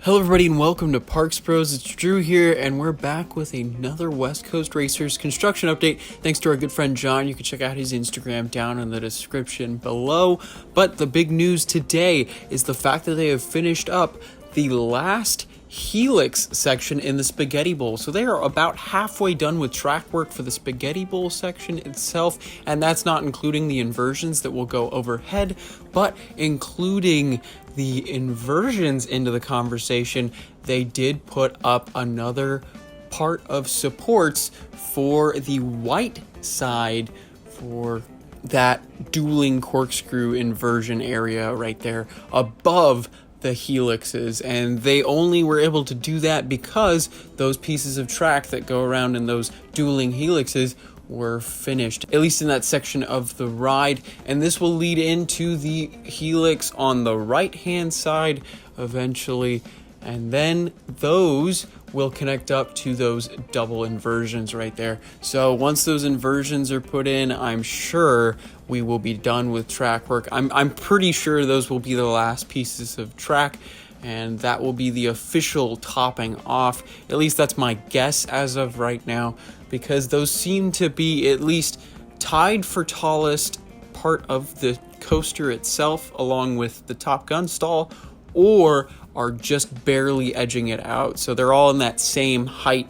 Hello everybody and welcome to Parks Pros. It's Drew here and we're back with another West Coast Racers construction update. Thanks to our good friend John. You can check out his Instagram down in the description below. But the big news today is the fact that they have finished up the last helix section in the Spaghetti Bowl. So they are about halfway done with track work for the Spaghetti Bowl section itself, and that's not including the inversions that will go overhead, but including the inversions into the conversation. They did put up another part of supports for the white side for that dueling corkscrew inversion area right there above the helixes, and they only were able to do that because those pieces of track that go around in those dueling helixes were finished, at least in that section of the ride. And this will lead into the helix on the right hand side eventually, and then those will connect up to those double inversions right there. So once those inversions are put in, I'm sure we will be done with track work. I'm pretty sure those will be the last pieces of track, and that will be the official topping off. At least that's my guess as of right now, because those seem to be at least tied for tallest part of the coaster itself, along with the Top Gun stall, or are just barely edging it out. So they're all in that same height.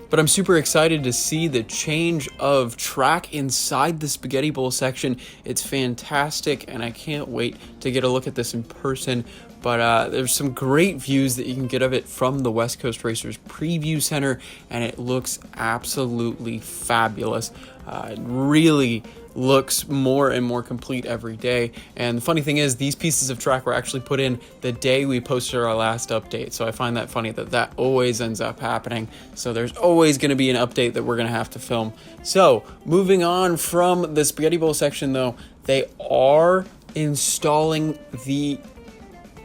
But I'm super excited to see the change of track inside the Spaghetti Bowl section. It's fantastic, and I can't wait to get a look at this in person. But there's some great views that you can get of it from the West Coast Racers Preview Center, and it looks absolutely fabulous. It really looks more and more complete every day. And the funny thing is, these pieces of track were actually put in the day we posted our last update. So I find that funny that always ends up happening. So there's always going to be an update that we're going to have to film. So moving on from the Spaghetti Bowl section though, they are installing the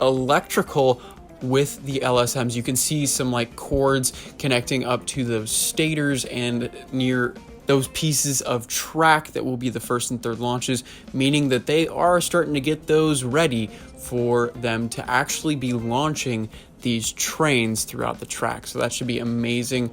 electrical with the LSMs. You can see some like cords connecting up to those stators and near those pieces of track that will be the first and third launches, meaning that they are starting to get those ready for them to actually be launching these trains throughout the track. So that should be amazing,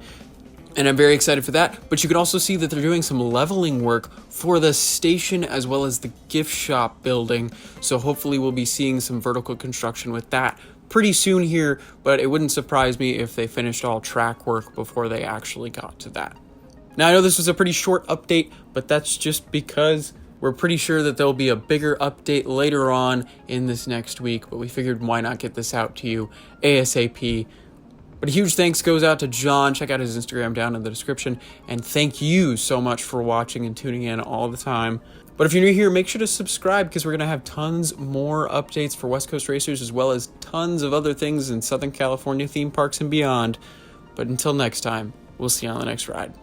and I'm very excited for that. But you can also see that they're doing some leveling work for the station as well as the gift shop building. So hopefully we'll be seeing some vertical construction with that pretty soon here, but it wouldn't surprise me if they finished all track work before they actually got to that. Now, I know this was a pretty short update, but that's just because we're pretty sure that there'll be a bigger update later on in this next week, but we figured why not get this out to you ASAP. But a huge thanks goes out to John. Check out his Instagram down in the description, and thank you so much for watching and tuning in all the time. But if you're new here, make sure to subscribe, because we're going to have tons more updates for West Coast Racers, as well as tons of other things in Southern California theme parks and beyond. But until next time, we'll see you on the next ride.